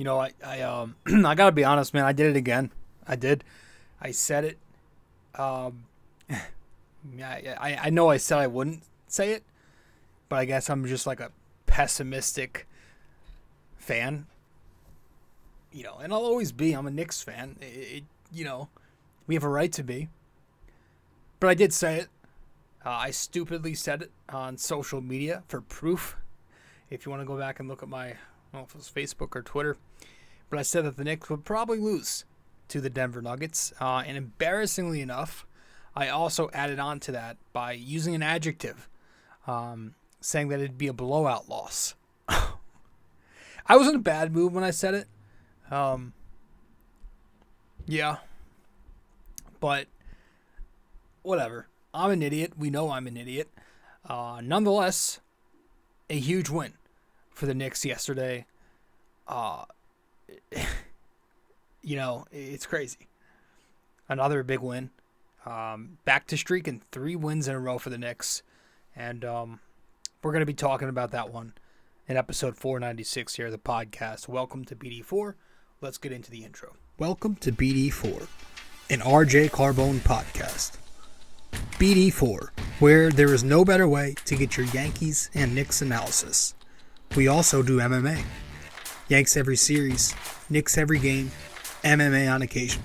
I gotta be honest, man. I did it again. I did. I said it. I know I said I wouldn't say it, but I guess I'm just like a pessimistic fan. And I'll always be. I'm a Knicks fan. We have a right to be. But I did say it. I stupidly said it on social media for proof. If you want to go back and look at my, I don't know if it was Facebook or Twitter, but I said that the Knicks would probably lose to the Denver Nuggets. And embarrassingly enough, I also added on to that by using an adjective, saying that it'd be a blowout loss. I was in a bad mood when I said it. Yeah. But whatever. I'm an idiot. We know I'm an idiot. Nonetheless, a huge win for the Knicks yesterday. It's crazy. Another big win. Back to streaking 3 wins in a row for the Knicks. And we're going to be talking about that one in episode 496 here of the podcast. Welcome to BD4. Let's get into the intro. Welcome to BD4, an RJ Carbone podcast. BD4, where there is no better way to get your Yankees and Knicks analysis. We also do MMA. Yanks every series, Knicks every game, MMA on occasion.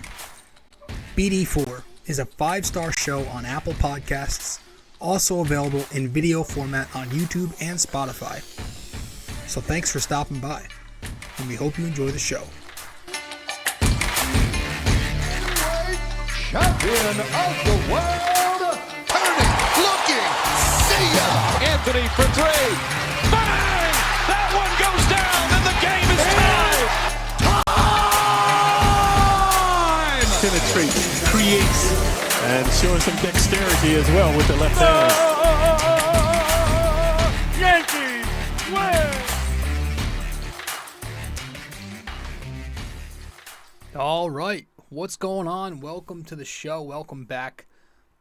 BD4 is a 5-star show on Apple Podcasts, also available in video format on YouTube and Spotify. So thanks for stopping by, and we hope you enjoy the show. Champion of the world, turning, looking, see ya! Anthony for 3, bang! That one goes down, and the game is tied! Time! Penetrates, creates, and showing some dexterity as well with the left hand. Yankees win! All right. What's going on? Welcome to the show. Welcome back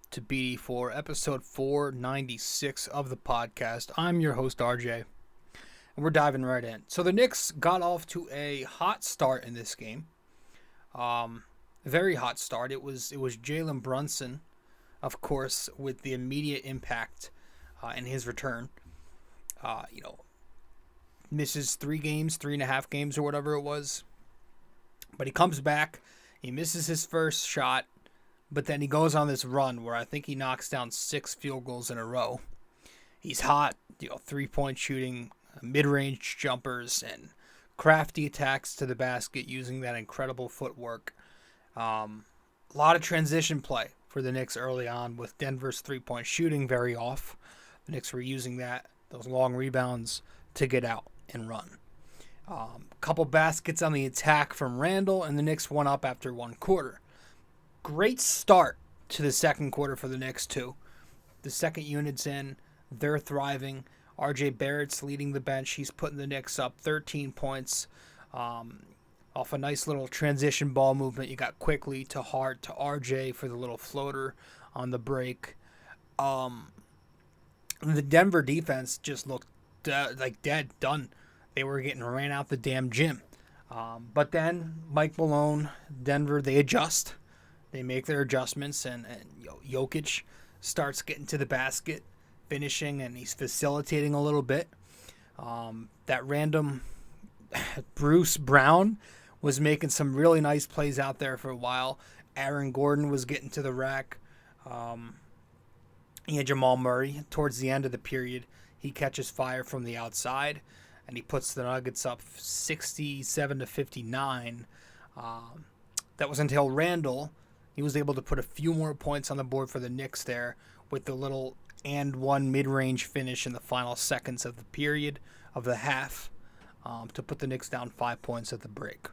to BD4, episode 496 of the podcast. I'm your host, RJ, and we're diving right in. So the Knicks got off to a hot start in this game. Very hot start. It was Jalen Brunson, of course, with the immediate impact in his return. Misses 3.5 games or whatever it was. But he comes back. He misses his first shot, but then he goes on this run where I think he knocks down 6 field goals in a row. He's hot, 3-point shooting, mid-range jumpers, and crafty attacks to the basket using that incredible footwork. A lot of transition play for the Knicks early on with Denver's 3-point shooting very off. The Knicks were using those long rebounds to get out and run. Couple baskets on the attack from Randle, and the Knicks won up after one quarter. Great start to the second quarter for the Knicks, too. The second unit's in. They're thriving. RJ Barrett's leading the bench. He's putting the Knicks up 13 points off a nice little transition ball movement. You got quickly to Hart to RJ for the little floater on the break. The Denver defense just looked like dead, done. They were getting ran out the damn gym. But then Mike Malone, Denver, they adjust. They make their adjustments, and Jokic starts getting to the basket, finishing, and he's facilitating a little bit. That random Bruce Brown was making some really nice plays out there for a while. Aaron Gordon was getting to the rack. Jamal Murray, towards the end of the period, he catches fire from the outside, and he puts the Nuggets up 67-59. That was until Randle, he was able to put a few more points on the board for the Knicks there with the little and one mid-range finish in the final seconds of the period of the half to put the Knicks down 5 points at the break.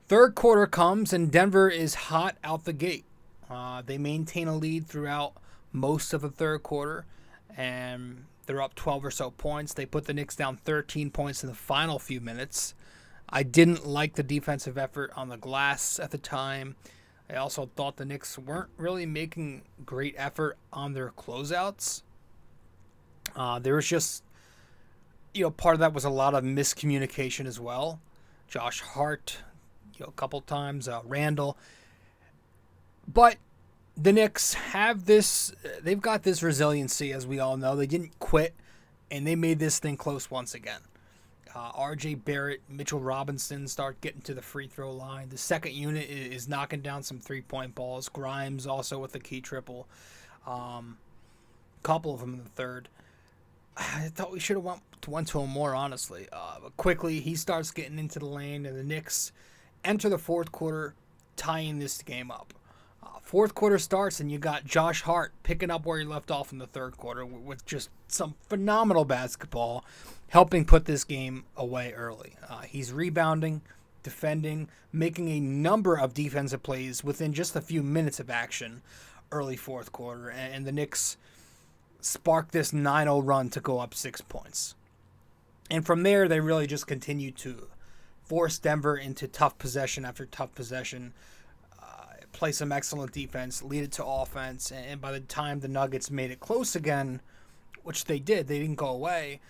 Third quarter comes, and Denver is hot out the gate. They maintain a lead throughout most of the third quarter, and they're up 12 or so points. They put the Knicks down 13 points in the final few minutes. I didn't like the defensive effort on the glass at the time. I also thought the Knicks weren't really making great effort on their closeouts. There was just, part of that was a lot of miscommunication as well. Josh Hart, a couple times, Randle. But the Knicks have this, they've got this resiliency, as we all know. They didn't quit, and they made this thing close once again. R.J. Barrett, Mitchell Robinson start getting to the free throw line. The second unit is knocking down some three-point balls. Grimes also with a key triple. Couple of them in the third. I thought we should have went to him more, honestly. But quickly, he starts getting into the lane, and the Knicks enter the fourth quarter, tying this game up. Fourth quarter starts, and you got Josh Hart picking up where he left off in the third quarter with just some phenomenal basketball, helping put this game away early. He's rebounding, defending, making a number of defensive plays within just a few minutes of action early fourth quarter, and the Knicks sparked this 9-0 run to go up 6 points. And from there, they really just continued to force Denver into tough possession after tough possession, play some excellent defense, lead it to offense, and by the time the Nuggets made it close again, which they did, they didn't go away,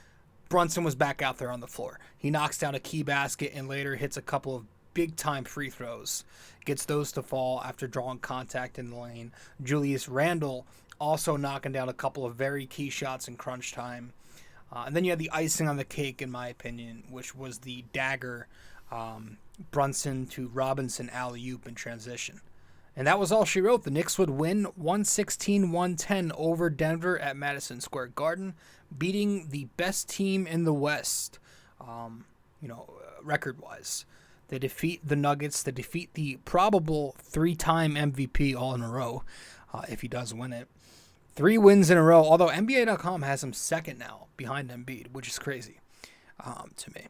Brunson was back out there on the floor. He knocks down a key basket and later hits a couple of big-time free throws, gets those to fall after drawing contact in the lane. Julius Randle also knocking down a couple of very key shots in crunch time. And then you had the icing on the cake, in my opinion, which was the dagger Brunson to Robinson alley-oop in transition. And that was all she wrote. The Knicks would win 116-110 over Denver at Madison Square Garden, beating the best team in the West, record-wise. They defeat the Nuggets. They defeat the probable 3-time MVP all in a row, if he does win it. 3 wins in a row, although NBA.com has him second now, behind Embiid, which is crazy to me.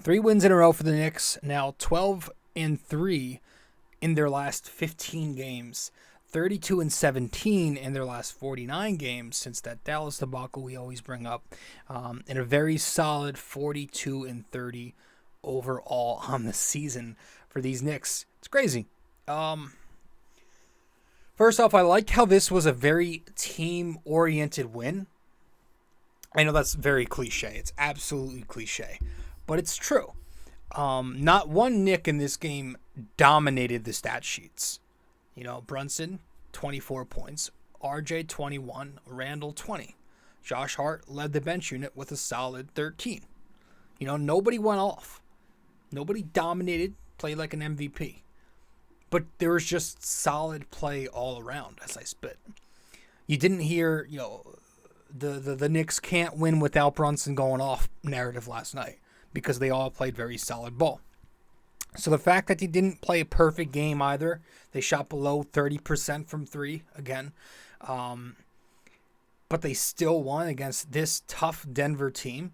3 wins in a row for the Knicks, now 12-3 in their last 15 games, 32-17 in their last 49 games since that Dallas debacle we always bring up, and a very solid 42-30 overall on the season for these Knicks. It's crazy. First off, I like how this was a very team-oriented win. I know that's very cliche. It's absolutely cliche, but it's true. Not one Knick in this game dominated the stat sheets. Brunson, 24 points. RJ, 21. Randle, 20. Josh Hart led the bench unit with a solid 13. Nobody went off. Nobody dominated, played like an MVP. But there was just solid play all around, as I spit. You didn't hear, the Knicks can't win without Brunson going off narrative last night, because they all played very solid ball. So the fact that they didn't play a perfect game either, they shot below 30% from 3 again, but they still won against this tough Denver team.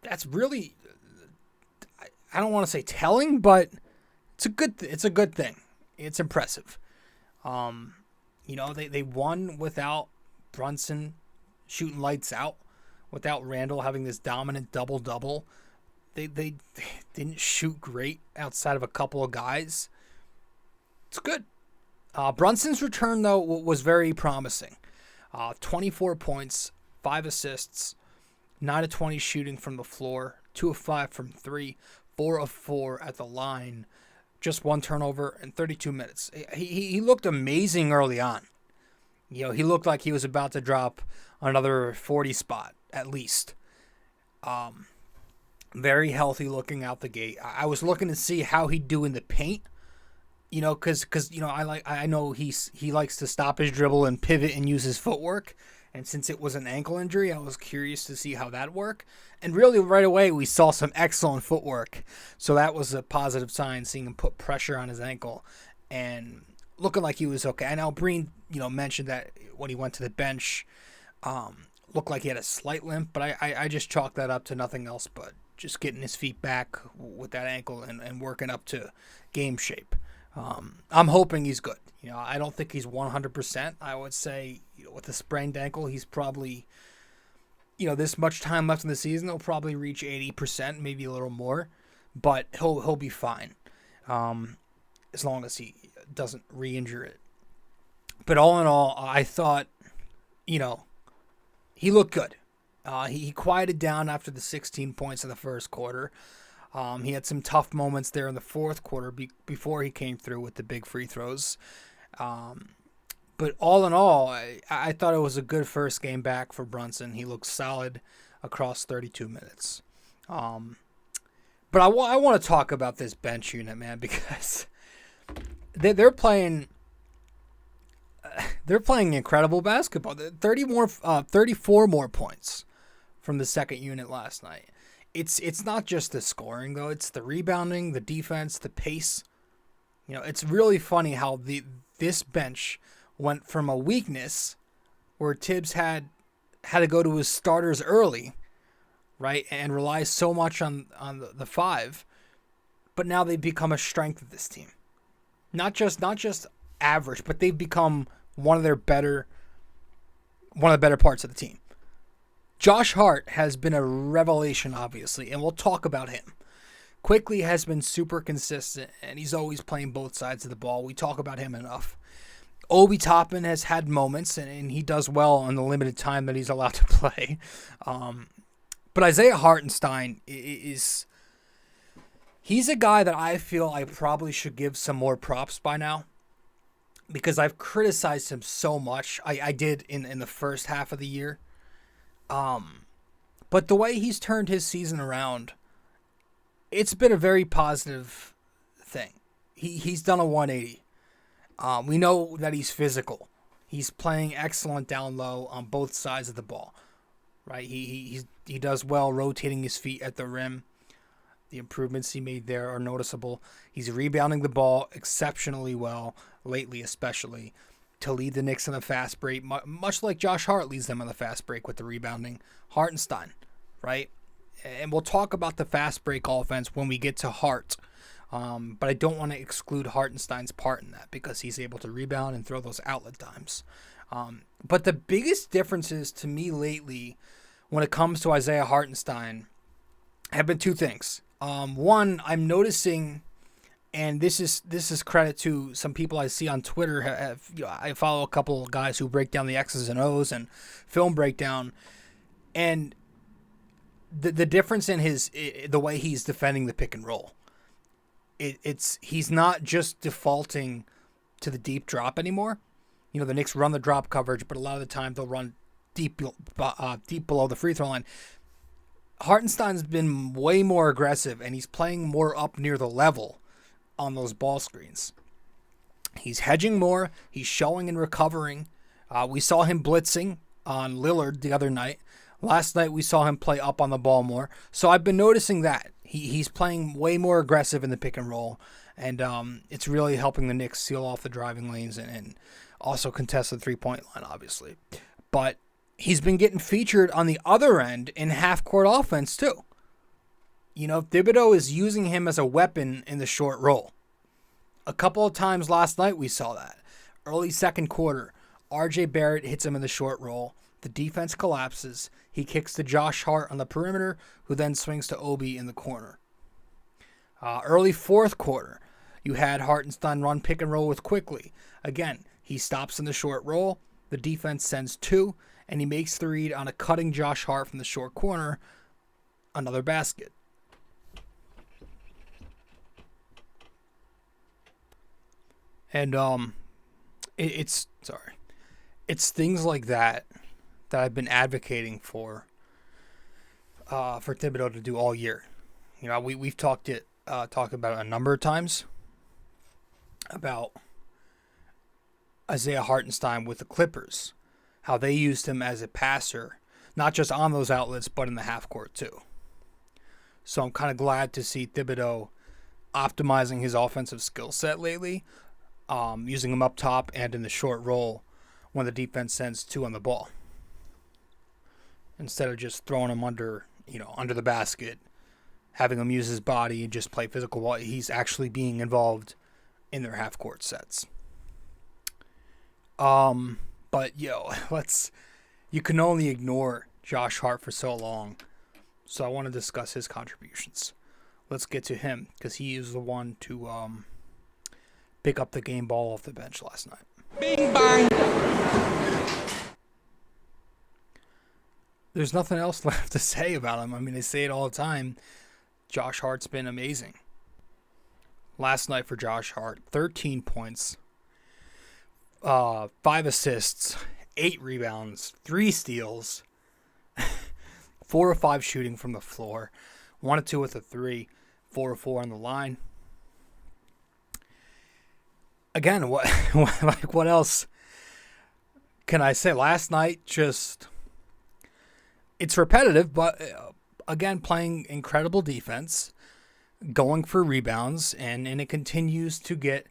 That's really, I don't want to say telling, but it's a good thing. It's impressive. They won without Brunson shooting lights out, without Randle having this dominant double-double. They didn't shoot great outside of a couple of guys. It's good. Brunson's return, though, was very promising. 24 points, 5 assists, 9 of 20 shooting from the floor, 2 of 5 from 3, 4 of 4 at the line, just 1 turnover in 32 minutes. He looked amazing early on. He looked like he was about to drop another 40 spot, at least. Very healthy looking out the gate. I was looking to see how he'd do in the paint, because I know he likes to stop his dribble and pivot and use his footwork. And since it was an ankle injury, I was curious to see how that worked. And really, right away, we saw some excellent footwork. So that was a positive sign, seeing him put pressure on his ankle and looking like he was okay. I know Breen, mentioned that when he went to the bench, looked like he had a slight limp, but I just chalked that up to nothing else but just getting his feet back with that ankle and working up to game shape. I'm hoping he's good. I don't think he's 100%. I would say, with a sprained ankle, he's probably, this much time left in the season, he'll probably reach 80%, maybe a little more, but he'll be fine, as long as he doesn't re-injure it. But all in all, I thought, he looked good. He quieted down after the 16 points in the first quarter. He had some tough moments there in the fourth quarter before he came through with the big free throws. But all in all, I thought it was a good first game back for Brunson. He looked solid across 32 minutes. But I want to talk about this bench unit, man, because they're playing incredible basketball. 34 more points from the second unit last night. It's not just the scoring though; it's the rebounding, the defense, the pace. It's really funny how this bench went from a weakness where Tibbs had to go to his starters early, right, and rely so much on the five, but now they've become a strength of this team. Not just average, but they've become one of the better parts of the team. Josh Hart has been a revelation, obviously, and we'll talk about him. Quickly has been super consistent, and he's always playing both sides of the ball. We talk about him enough. Obi Toppin has had moments, and he does well in the limited time that he's allowed to play. But Isaiah Hartenstein he's a guy that I feel I probably should give some more props by now, because I've criticized him so much. I did in the first half of the year. But the way he's turned his season around, it's been a very positive thing. He's done a 180. We know that he's physical. He's playing excellent down low on both sides of the ball, right? He does well rotating his feet at the rim. The improvements he made there are noticeable. He's rebounding the ball exceptionally well, lately especially, to lead the Knicks in the fast break, much like Josh Hart leads them in the fast break with the rebounding. Hartenstein, right? And we'll talk about the fast break offense when we get to Hart. But I don't want to exclude Hartenstein's part in that, because he's able to rebound and throw those outlet dimes. But the biggest differences to me lately when it comes to Isaiah Hartenstein have been two things. One, I'm noticing, and this is credit to some people I see on Twitter. I follow a couple of guys who break down the X's and O's and film breakdown, and the difference in the way he's defending the pick and roll. He's not just defaulting to the deep drop anymore. The Knicks run the drop coverage, but a lot of the time they'll run deep below the free throw line. Hartenstein's been way more aggressive, and he's playing more up near the level on those ball screens. He's hedging more. He's showing and recovering. We saw him blitzing on Lillard the other night. Last night we saw him play up on the ball more. So I've been noticing that. He's playing way more aggressive in the pick and roll, and it's really helping the Knicks seal off the driving lanes and also contest the three-point line, obviously. But he's been getting featured on the other end in half-court offense, too. Thibodeau is using him as a weapon in the short roll. A couple of times last night we saw that. Early second quarter, RJ Barrett hits him in the short roll. The defense collapses. He kicks to Josh Hart on the perimeter, who then swings to Obi in the corner. Early fourth quarter, you had Hartenstein run pick and roll with Quickly. Again, he stops in the short roll. The defense sends two, and he makes the read on a cutting Josh Hart from the short corner. Another basket. And it's things like that I've been advocating for Thibodeau to do all year. We've talked about it a number of times about Isaiah Hartenstein with the Clippers, how they used him as a passer, not just on those outlets, but in the half court too. So I'm kind of glad to see Thibodeau optimizing his offensive skill set lately, using him up top and in the short roll when the defense sends two on the ball, instead of just throwing him under the basket, having him use his body and just play physical ball. He's actually being involved in their half court sets. But you can only ignore Josh Hart for so long. So I want to discuss his contributions. Let's get to him, because he is the one to pick up the game ball off the bench last night. Bing bang. There's nothing else left to say about him. I mean, I say it all the time. Josh Hart's been amazing. Last night for Josh Hart, 13 points, 5 assists, 8 rebounds, 3 steals, 4 of 5 shooting from the floor, 1 of 2 with a 3, 4 of 4 on the line. Again, what else can I say? Last night, just, it's repetitive, but again, playing incredible defense, going for rebounds, and it continues to get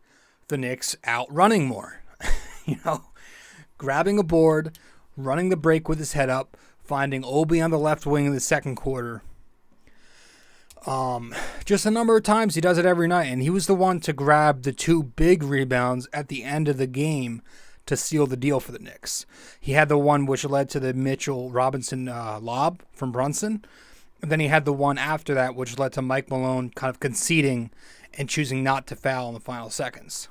the Knicks out running more. Grabbing a board, running the break with his head up, finding Obi on the left wing in the second quarter. Just a number of times he does it every night, and he was the one to grab the 2 big rebounds at the end of the game to seal the deal for the Knicks. He had the one which led to the Mitchell Robinson lob from Brunson, and then he had the one after that which led to Mike Malone kind of conceding and choosing not to foul in the final seconds.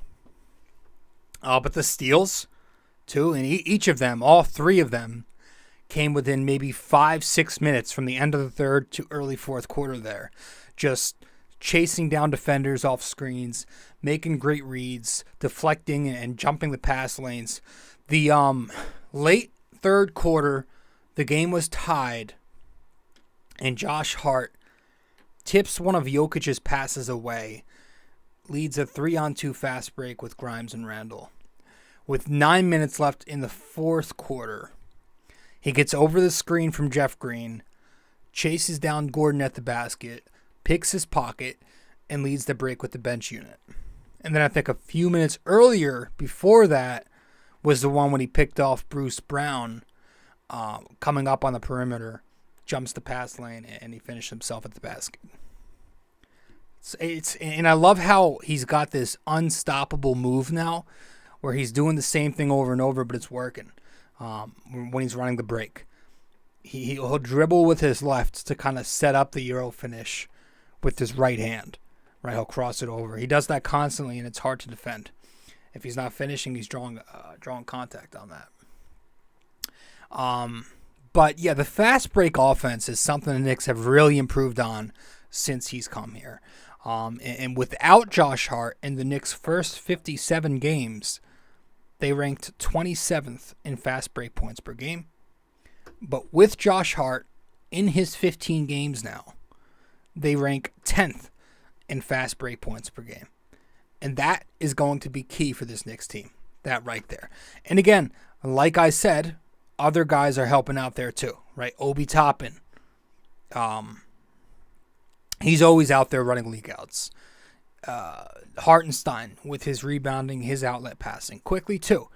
But the steals, too, and each of them, all 3 of them, came within maybe 5-6 minutes from the end of the third to early fourth quarter there. Just chasing down defenders off screens, making great reads, deflecting and jumping the pass lanes. The late third quarter, the game was tied, and Josh Hart tips one of Jokic's passes away, leads a 3-on-2 fast break with Grimes and Randle. With 9 minutes left in the fourth quarter, he gets over the screen from Jeff Green, chases down Gordon at the basket, picks his pocket, and leads the break with the bench unit. And then I think a few minutes earlier, before that, was the one when he picked off Bruce Brown, coming up on the perimeter, jumps the pass lane, and he finished himself at the basket. And I love how he's got this unstoppable move now, where he's doing the same thing over and over, but it's working. When he's running the break, he'll dribble with his left to kind of set up the Euro finish with his right hand. Right, he'll cross it over. He does that constantly, and it's hard to defend. If he's not finishing, he's drawing contact on that. But yeah, the fast break offense is something the Knicks have really improved on since he's come here. And without Josh Hart in the Knicks' first 57 games, they ranked 27th in fast break points per game. But with Josh Hart in his 15 games now, they rank 10th in fast break points per game. And that is going to be key for this Knicks team. That right there. And again, like I said, other guys are helping out there too, right? Obi Toppin. He's always out there running league outs. Hartenstein with his rebounding, his outlet passing. Quickly too.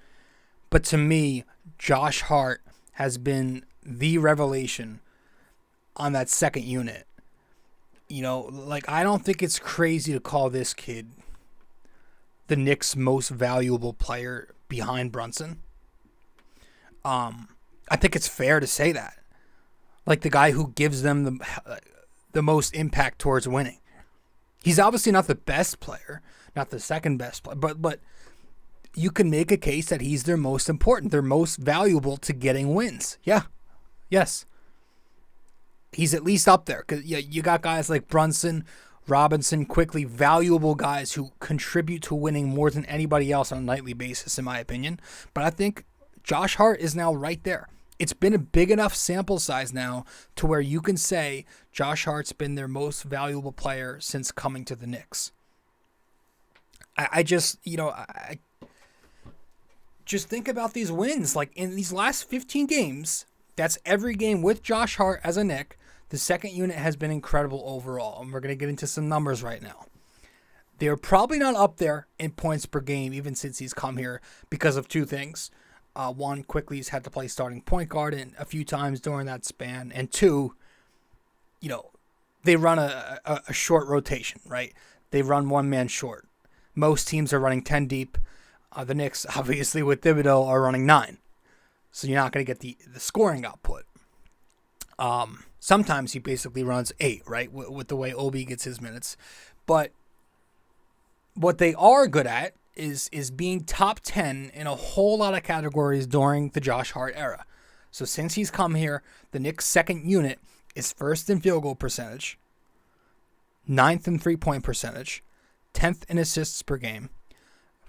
But to me, Josh Hart has been the revelation on that second unit. I don't think it's crazy to call this kid the Knicks' most valuable player behind Brunson. I think it's fair to say that. Like the guy who gives them the most impact towards winning. He's obviously not the best player, not the second best player, but you can make a case that he's their most important, their most valuable to getting wins. Yeah. Yes. He's at least up there. Because you got guys like Brunson, Robinson, Quickly, valuable guys who contribute to winning more than anybody else on a nightly basis, in my opinion. But I think Josh Hart is now right there. It's been a big enough sample size now to where you can say Josh Hart's been their most valuable player since coming to the Knicks. I just think about these wins. Like in these last 15 games, that's every game with Josh Hart as a Knick. The second unit has been incredible overall, and we're going to get into some numbers right now. They're probably not up there in points per game even since he's come here because of two things. One, Quickly's had to play starting point guard a few times during that span. And two, they run a short rotation, right? They run one man short. Most teams are running 10 deep. The Knicks, obviously, with Thibodeau, are running 9. So you're not going to get the scoring output. Sometimes he basically runs 8, right, with the way Obi gets his minutes. But what they are good at is being top 10 in a whole lot of categories during the Josh Hart era. So since he's come here, the Knicks' second unit is first in field goal percentage, 9th in three-point percentage, 10th in assists per game,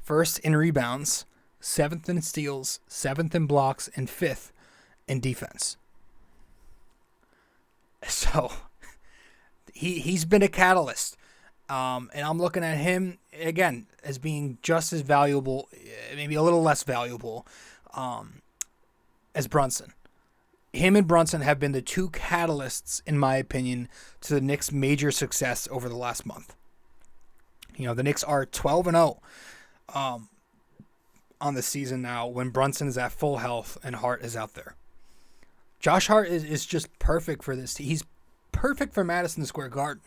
1st in rebounds, 7th in steals, 7th in blocks, and 5th in defense. So he's been a catalyst. And I'm looking at him, again, as being just as valuable, maybe a little less valuable, as Brunson. Him and Brunson have been the two catalysts, in my opinion, to the Knicks' major success over the last month. The Knicks are 12-0 on the season now when Brunson is at full health and Hart is out there. Josh Hart is just perfect for this team. He's perfect for Madison Square Garden.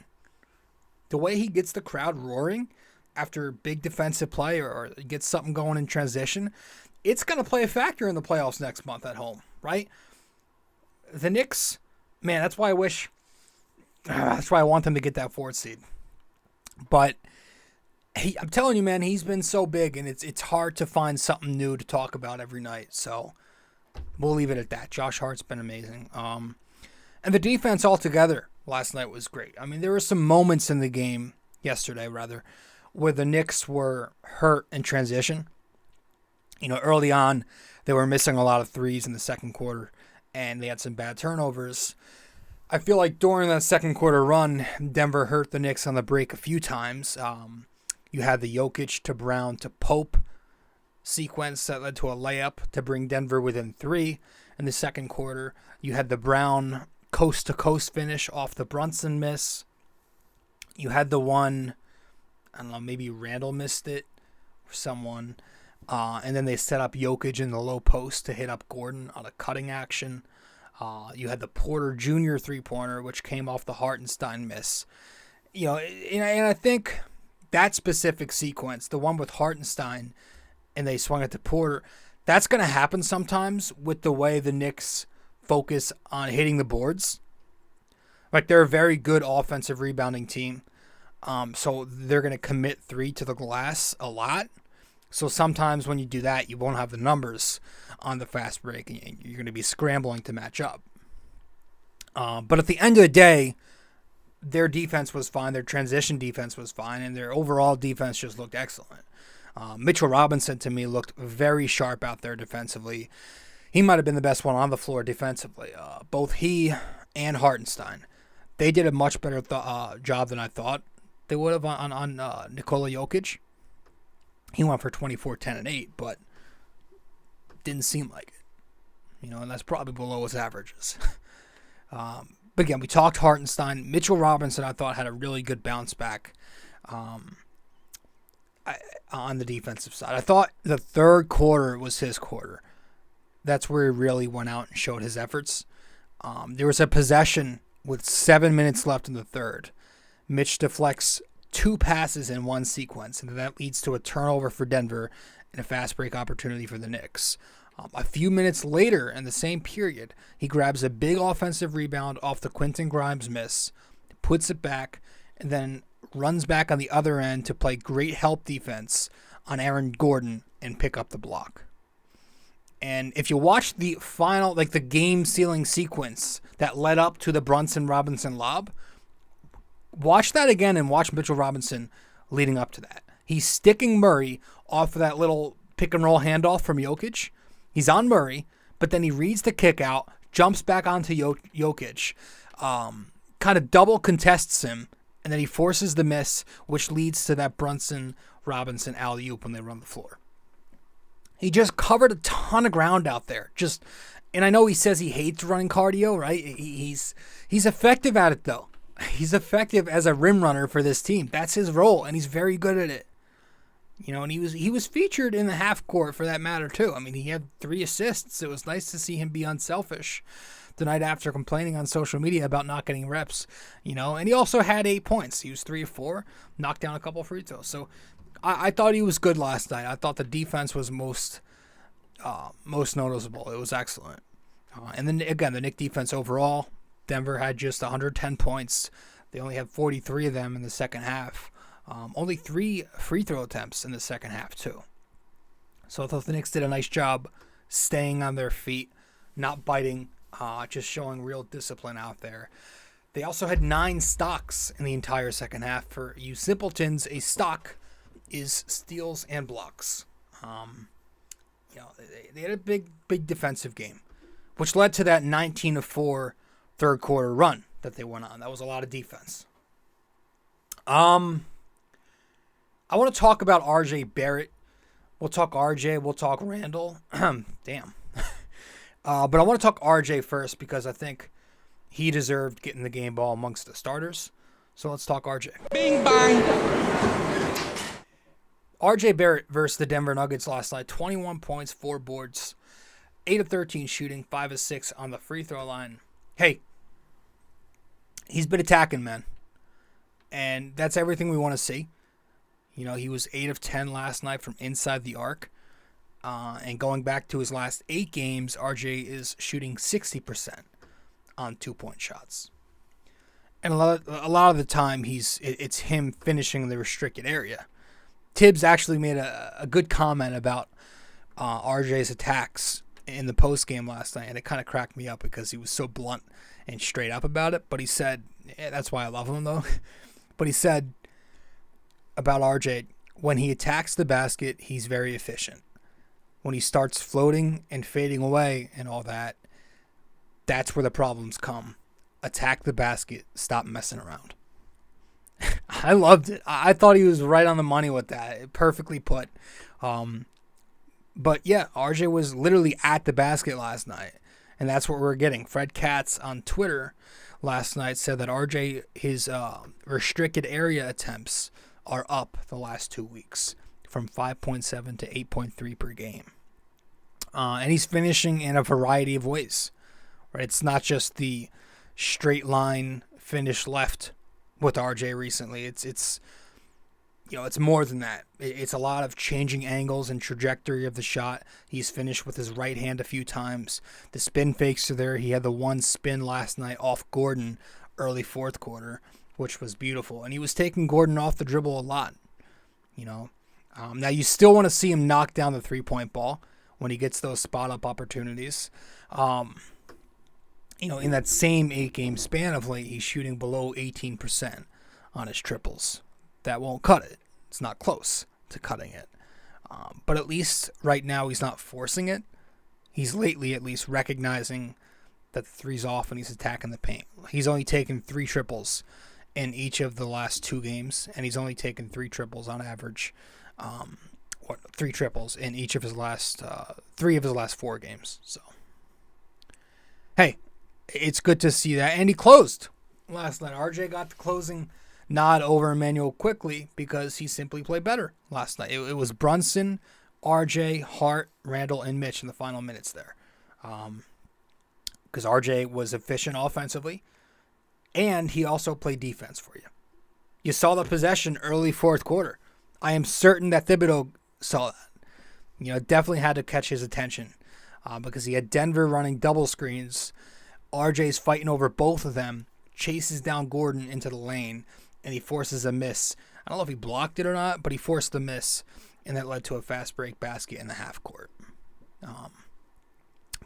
The way he gets the crowd roaring after big defensive play or gets something going in transition, it's going to play a factor in the playoffs next month at home, right? The Knicks, man, that's why I want them to get that 4th seed. But I'm telling you, man, he's been so big, and it's hard to find something new to talk about every night. So we'll leave it at that. Josh Hart's been amazing. And the defense altogether last night was great. I mean, there were some moments in the game, yesterday rather, where the Knicks were hurt in transition. Early on, they were missing a lot of threes in the second quarter, and they had some bad turnovers. I feel like during that second quarter run, Denver hurt the Knicks on the break a few times. You had the Jokic to Brown to Pope sequence that led to a layup to bring Denver within 3 in the second quarter. You had the Brown coast-to-coast finish off the Brunson miss. You had the one, I don't know, maybe Randle missed it or someone. And then they set up Jokic in the low post to hit up Gordon on a cutting action. You had the Porter Jr. three-pointer, which came off the Hartenstein miss. And I think that specific sequence, the one with Hartenstein, and they swung it to Porter, that's going to happen sometimes with the way the Knicks focus on hitting the boards. Like, they're a very good offensive rebounding team. So they're going to commit 3 to the glass a lot. So sometimes when you do that, you won't have the numbers on the fast break, and you're going to be scrambling to match up. But at the end of the day, their defense was fine, their transition defense was fine, and their overall defense just looked excellent. Mitchell Robinson, to me, looked very sharp out there defensively. He might have been the best one on the floor defensively. Both he and Hartenstein, they did a much better job than I thought they would have on Nikola Jokic. He went for 24, 10, and 8, but didn't seem like it. And that's probably below his averages. But again, we talked Hartenstein. Mitchell Robinson, I thought, had a really good bounce back on the defensive side. I thought the third quarter was his quarter. That's where he really went out and showed his efforts. There was a possession with 7 minutes left in the third. Mitch deflects 2 passes in one sequence, and that leads to a turnover for Denver and a fast break opportunity for the Knicks. A few minutes later in the same period, he grabs a big offensive rebound off the Quentin Grimes miss, puts it back, and then runs back on the other end to play great help defense on Aaron Gordon and pick up the block. And if you watch the final, the game-sealing sequence that led up to the Brunson-Robinson lob, watch that again and watch Mitchell Robinson leading up to that. He's sticking Murray off of that little pick-and-roll handoff from Jokic. He's on Murray, but then he reads the kick out, jumps back onto Jokic, kind of double contests him, and then he forces the miss, which leads to that Brunson-Robinson alley-oop when they run the floor. He just covered a ton of ground out there. And I know he says he hates running cardio, right? He's effective at it, though. He's effective as a rim runner for this team. That's his role, and he's very good at it. And he was featured in the half court for that matter, too. I mean, he had 3 assists. It was nice to see him be unselfish the night after complaining on social media about not getting reps, and he also had 8 points. He was 3 of 4, knocked down a couple free throws. So I thought he was good last night. I thought the defense was most noticeable. It was excellent. And then, again, the Knicks defense overall, Denver had just 110 points. They only had 43 of them in the second half. Only 3 free throw attempts in the second half, too. So I thought the Knicks did a nice job staying on their feet, not biting, just showing real discipline out there. They also had 9 stocks in the entire second half. For you simpletons, a stock is steals and blocks. They had a big defensive game, which led to that 19-4 third quarter run that they went on. That was a lot of defense. I want to talk about RJ Barrett. We'll talk RJ. We'll talk Randle. Damn. But I want to talk RJ first because I think he deserved getting the game ball amongst the starters. So let's talk RJ. Bing bang. RJ Barrett versus the Denver Nuggets last night. 21 points, 4 boards, 8 of 13 shooting, 5 of 6 on the free throw line. Hey, he's been attacking, man. And that's everything we want to see. You know, he was 8 of 10 last night from inside the arc. And going back to his last 8 games, RJ is shooting 60% on 2-point shots. And a lot of the time, it's him finishing the restricted area. Tibbs actually made a good comment about RJ's attacks in the post game last night, and it kind of cracked me up because he was so blunt and straight up about it. But he said, that's why I love him though. But he said about RJ, when he attacks the basket, he's very efficient. When he starts floating and fading away and all that, that's where the problems come. Attack the basket. Stop messing around. I loved it. I thought he was right on the money with that. Perfectly put. But yeah, RJ was literally at the basket last night. And that's what we're getting. Fred Katz on Twitter last night said that RJ, his restricted area attempts are up the last 2 weeks from 5.7 to 8.3 per game. And he's finishing in a variety of ways. Right? It's not just the straight line finish left with RJ recently. It's more than that. It's a lot of changing angles and trajectory of the shot. He's finished with his right hand a few times. The spin fakes are there. He had the one spin last night off Gordon early fourth quarter, which was beautiful. And he was taking Gordon off the dribble a lot. Now you still want to see him knock down the 3-point ball when he gets those spot up opportunities. In that same 8-game span of late, he's shooting below 18% on his triples. That won't cut it. It's not close to cutting it. But at least right now he's not forcing it. He's lately at least recognizing that the three's off and he's attacking the paint. He's only taken 3 triples in each of the last 2 games, and he's only taken 3 triples on average. 3 triples in each of his last 3 of his last 4 games. So, hey, it's good to see that. And he closed last night. RJ got the closing nod over Emmanuel quickly because he simply played better last night. It was Brunson, RJ, Hart, Randle, and Mitch in the final minutes there. Because RJ was efficient offensively, and he also played defense for you. You saw the possession early fourth quarter. I am certain that Thibodeau saw that. Definitely had to catch his attention because he had Denver running double screens. RJ's fighting over both of them, chases down Gordon into the lane, and he forces a miss. I don't know if he blocked it or not, but he forced the miss, and that led to a fast break basket in the half court.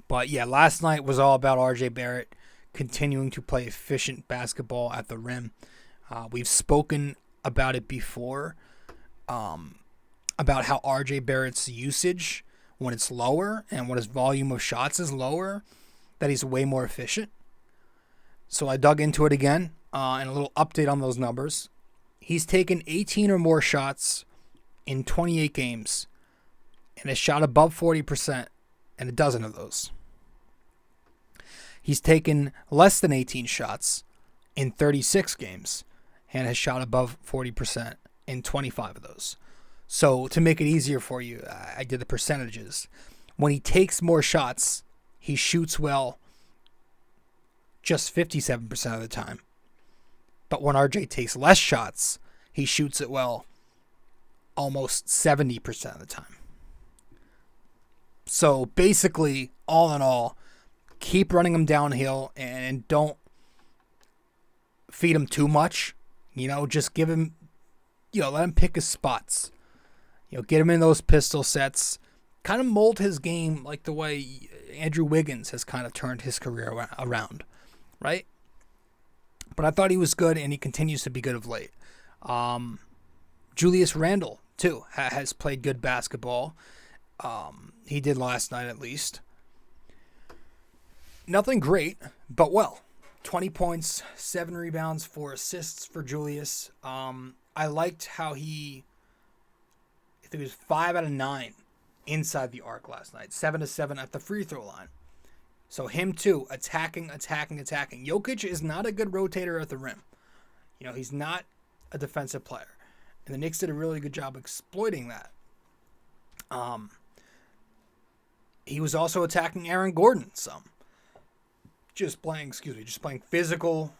But yeah, last night was all about RJ Barrett continuing to play efficient basketball at the rim. We've spoken about it before, about how RJ Barrett's usage, when it's lower and when his volume of shots is lower, that he's way more efficient. So I dug into it again, and a little update on those numbers. He's taken 18 or more shots in 28 games and has shot above 40% in a dozen of those. He's taken less than 18 shots in 36 games and has shot above 40% in 25 of those. So to make it easier for you, I did the percentages. When he takes more shots, he shoots well just 57% of the time. But when RJ takes less shots, he shoots it well almost 70% of the time. So basically, all in all, keep running him downhill and don't feed him too much. Just give him, let him pick his spots. Get him in those pistol sets. Kind of mold his game like the way Andrew Wiggins has kind of turned his career around, right? But I thought he was good, and he continues to be good of late. Julius Randle, too, has played good basketball. He did last night, at least. Nothing great, but well. 20 points, 7 rebounds, 4 assists for Julius. I liked how I think it was 5 out of 9 inside the arc last night. 7 of 7 at the free throw line. So him too, attacking. Jokic is not a good rotator at the rim. He's not a defensive player. And the Knicks did a really good job exploiting that. He was also attacking Aaron Gordon some. Just playing physical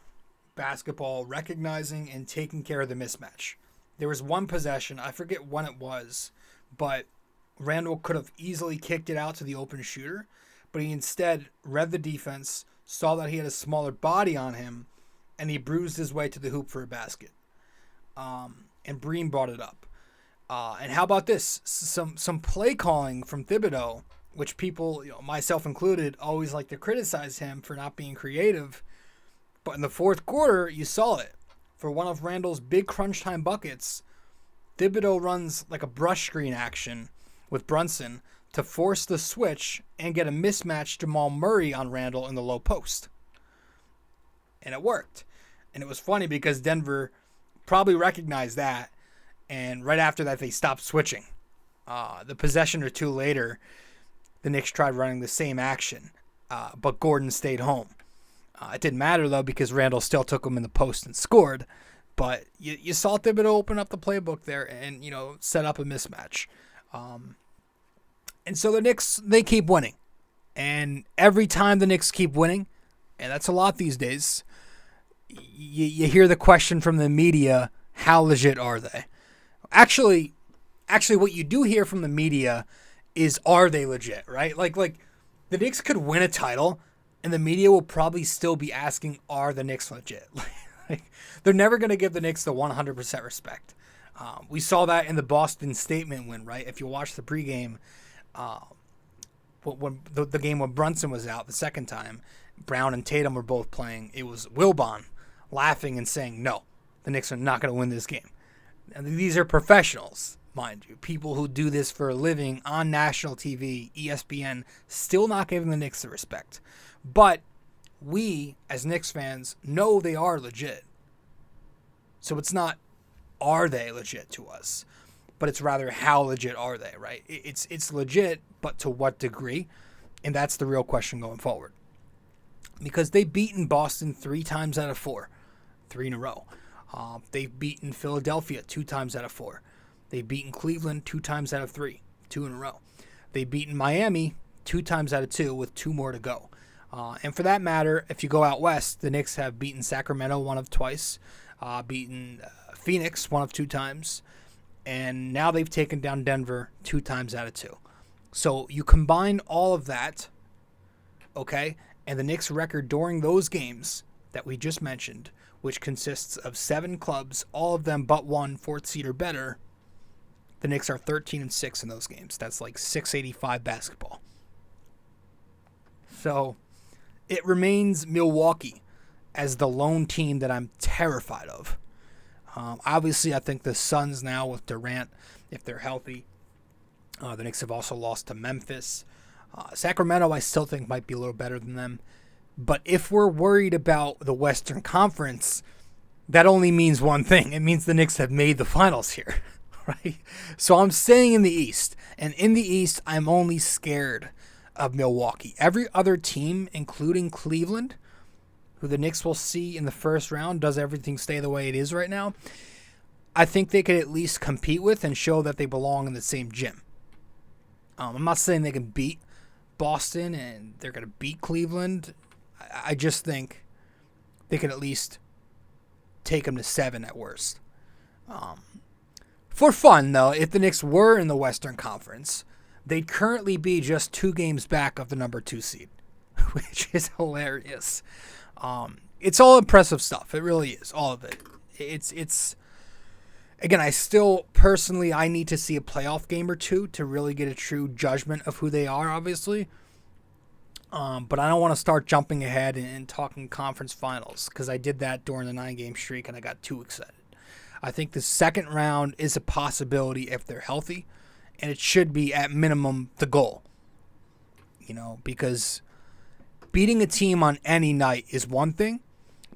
basketball, recognizing and taking care of the mismatch. There was one possession, I forget when it was, but Randle could have easily kicked it out to the open shooter, but he instead read the defense, saw that he had a smaller body on him, and he bruised his way to the hoop for a basket. And Breen brought it up. And how about this? Some play calling from Thibodeau, which people, myself included, always like to criticize him for not being creative. But in the fourth quarter, you saw it. For one of Randle's big crunch time buckets, Thibodeau runs like a brush screen action with Brunson to force the switch and get a mismatched Jamal Murray on Randle in the low post. And it worked. And it was funny because Denver probably recognized that. And right after that, they stopped switching. The possession or two later, the Knicks tried running the same action, but Gordon stayed home. It didn't matter, though, because Randle still took him in the post and scored. But you saw Thibodeau open up the playbook there and, set up a mismatch. And so the Knicks, they keep winning. And every time the Knicks keep winning, and that's a lot these days, you hear the question from the media, how legit are they? Actually, what you do hear from the media is, are they legit, right? Like the Knicks could win a title, and the media will probably still be asking, are the Knicks legit? They're never going to give the Knicks the 100% respect. We saw that in the Boston statement win, right? If you watch the pregame, when the game when Brunson was out the second time, Brown and Tatum were both playing. It was Wilbon laughing and saying, no, the Knicks are not going to win this game. And these are professionals, mind you, people who do this for a living on national TV, ESPN, still not giving the Knicks the respect. But we, as Knicks fans, know they are legit. So it's not, are they legit to us? But it's rather, how legit are they, right? It's legit, but to what degree? And that's the real question going forward. Because they've beaten Boston 3 times out of 4. 3 in a row. They've beaten Philadelphia 2 times out of 4. They've beaten Cleveland 2 times out of 3. 2 in a row. They've beaten Miami 2 times out of 2 with 2 more to go. And for that matter, if you go out west, the Knicks have beaten Sacramento 1 of twice. Beaten Phoenix 1 of 2 times. And now they've taken down Denver 2 times out of 2. So you combine all of that, okay, and the Knicks' record during those games that we just mentioned, which consists of 7 clubs, all of them but one 4th seed or better, the Knicks are 13-6 in those games. That's like .685 basketball. So it remains Milwaukee as the lone team that I'm terrified of. Obviously, I think the Suns now with Durant, if they're healthy, the Knicks have also lost to Memphis. Sacramento, I still think might be a little better than them. But if we're worried about the Western Conference, that only means one thing. It means the Knicks have made the finals here, right? So I'm staying in the East. And in the East, I'm only scared of Milwaukee. Every other team, including Cleveland, who the Knicks will see in the first round, does everything stay the way it is right now, I think they could at least compete with and show that they belong in the same gym. I'm not saying they can beat Boston and they're going to beat Cleveland. I just think they could at least take them to 7 at worst. For fun, though, if the Knicks were in the Western Conference, they'd currently be just 2 games back of the number 2 seed, which is hilarious. It's all impressive stuff. It really is, all of it. It's again, I still personally, I need to see a playoff game or two to really get a true judgment of who they are, obviously. But I don't want to start jumping ahead and talking conference finals because I did that during the 9-game streak and I got too excited. I think the second round is a possibility if they're healthy, and it should be at minimum the goal. Because beating a team on any night is one thing,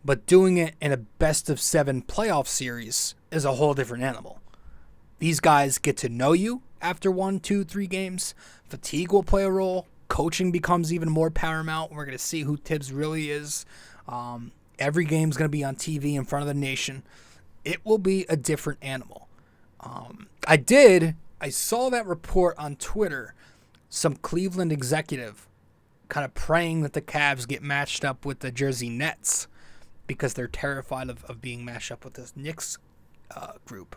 but doing it in a best-of-7 playoff series is a whole different animal. These guys get to know you after 1, 2, 3 games. Fatigue will play a role. Coaching becomes even more paramount. We're going to see who Tibbs really is. Every game's going to be on TV in front of the nation. It will be a different animal. I saw that report on Twitter, some Cleveland executive kind of praying that the Cavs get matched up with the Jersey Nets because they're terrified of being matched up with this Knicks group.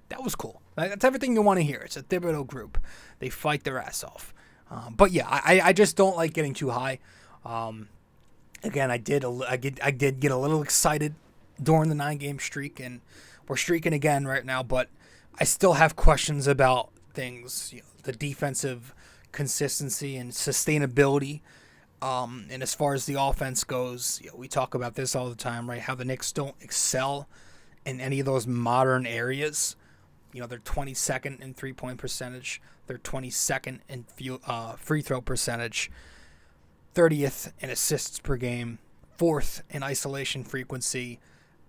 That was cool. That's everything you want to hear. It's a Thibodeau group. They fight their ass off. But yeah, I just don't like getting too high. Again, I did get a little excited during the 9-game streak, and we're streaking again right now. But I still have questions about things, the defensive consistency and sustainability. And as far as the offense goes, we talk about this all the time, right? How the Knicks don't excel in any of those modern areas. They're 22nd in 3-point percentage. They're 22nd in free throw percentage. 30th in assists per game. 4th in isolation frequency.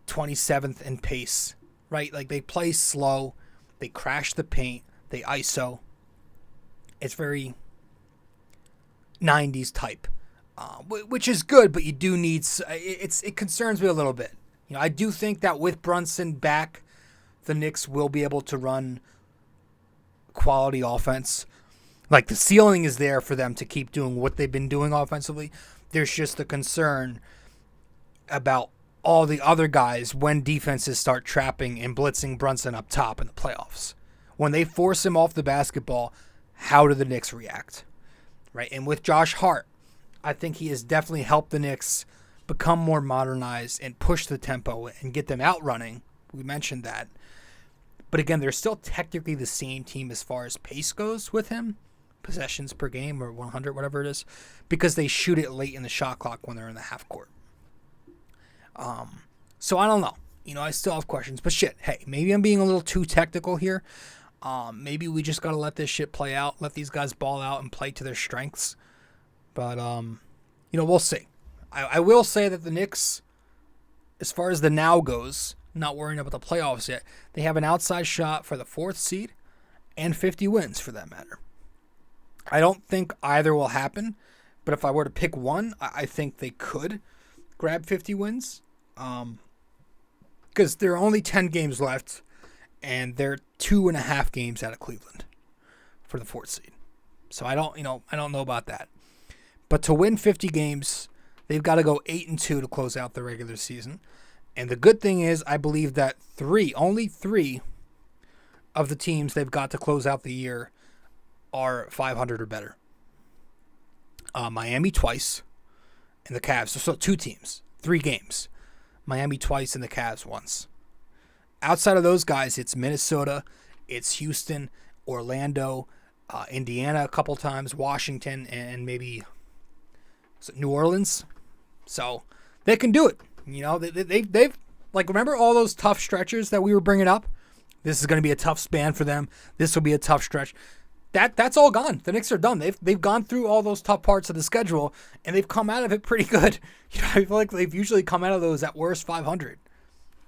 27th in pace. Right? Like, they play slow. They crash the paint. They ISO. It's very 90s type. Which is good, but you do need... It concerns me a little bit. I do think that with Brunson back, the Knicks will be able to run quality offense. Like, the ceiling is there for them to keep doing what they've been doing offensively. There's just the concern about all the other guys when defenses start trapping and blitzing Brunson up top in the playoffs. When they force him off the basketball, how do the Knicks react? Right? And with Josh Hart, I think he has definitely helped the Knicks become more modernized and push the tempo and get them out running. We mentioned that. But again, they're still technically the same team as far as pace goes with him. Possessions per game or 100, whatever it is. Because they shoot it late in the shot clock when they're in the half court. So I don't know. I still have questions. But shit, hey, maybe I'm being a little too technical here. Maybe we just got to let this shit play out. Let these guys ball out and play to their strengths. But, we'll see. I will say that the Knicks, as far as the now goes, not worrying about the playoffs yet, they have an outside shot for the 4th seed and 50 wins for that matter. I don't think either will happen, but if I were to pick one, I think they could grab 50 wins. Because there are only 10 games left, and they're 2.5 games out of Cleveland for the 4th seed. So I don't know about that. But to win 50 games, they've got to go 8-2 to close out the regular season. And the good thing is, I believe that only three of the teams they've got to close out the year are 500 or better. Miami twice, and the Cavs. So 2 teams, 3 games. Miami twice and the Cavs once. Outside of those guys, it's Minnesota, it's Houston, Orlando, Indiana a couple times, Washington, and maybe New Orleans. So they can do it. They've remember all those tough stretches that we were bringing up? This is going to be a tough span for them. This will be a tough stretch. That's all gone. The Knicks are done. They've gone through all those tough parts of the schedule, and they've come out of it pretty good. I feel like they've usually come out of those at worst 500.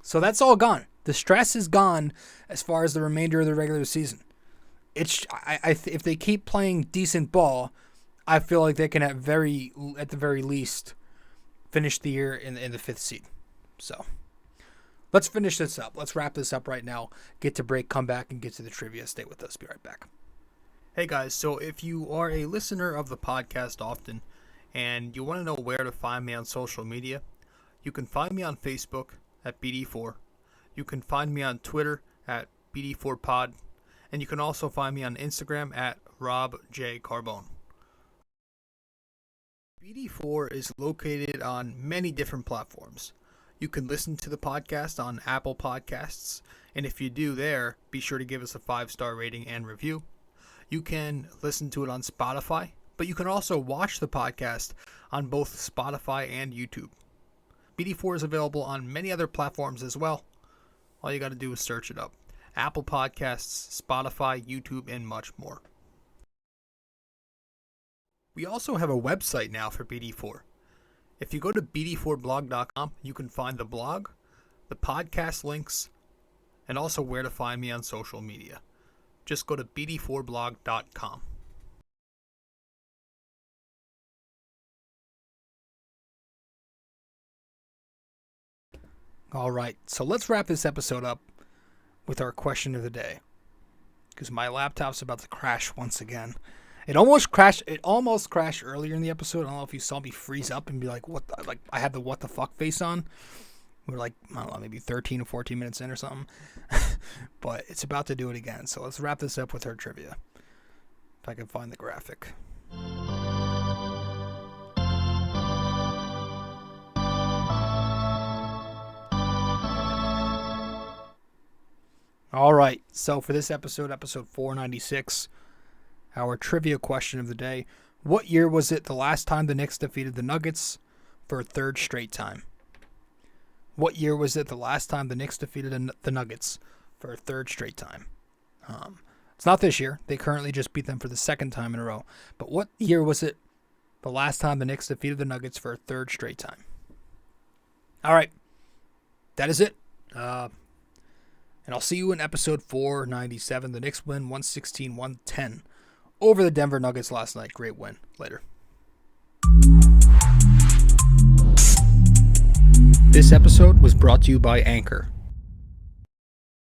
So that's all gone. The stress is gone as far as the remainder of the regular season. If they keep playing decent ball, I feel like they can at the very least finish the year in the 5th seed. So let's finish this up. Let's wrap this up right now. Get to break, come back, and get to the trivia. Stay with us. Be right back. Hey guys, so if you are a listener of the podcast often and you want to know where to find me on social media, you can find me on Facebook at BD4. You can find me on Twitter at BD4Pod. And you can also find me on Instagram at Rob J. Carbone. BD4 is located on many different platforms. You can listen to the podcast on Apple Podcasts, and if you do be sure to give us a 5-star rating and review. You can listen to it on Spotify But you can also watch the podcast on both Spotify and YouTube. BD4 is available on many other platforms as well. All you got to do is search it up. Apple Podcasts, Spotify, YouTube, and much more. We also have a website now for BD4. If you go to BD4blog.com, you can find the blog, the podcast links, and also where to find me on social media. Just go to BD4blog.com. All right, so let's wrap this episode up with our question of the day, because my laptop's about to crash once again. It almost crashed earlier in the episode. I don't know if you saw me freeze up and be like, "What?" Like I had the "what the fuck" face on. We're like, I don't know, maybe 13 or 14 minutes in or something. But it's about to do it again. So let's wrap this up with our trivia. If I can find the graphic. All right, so for this episode 496, our trivia question of the day: what year was it the last time the Knicks defeated the Nuggets for a third straight time? What year was it the last time the Knicks defeated the Nuggets for a third straight time? It's not this year. They currently just beat them for the second time in a row. But what year was it the last time the Knicks defeated the Nuggets for a third straight time? All right, that is it. And I'll see you in episode 497. The Knicks win 116-110 over the Denver Nuggets last night. Great win. Later. This episode was brought to you by Anchor.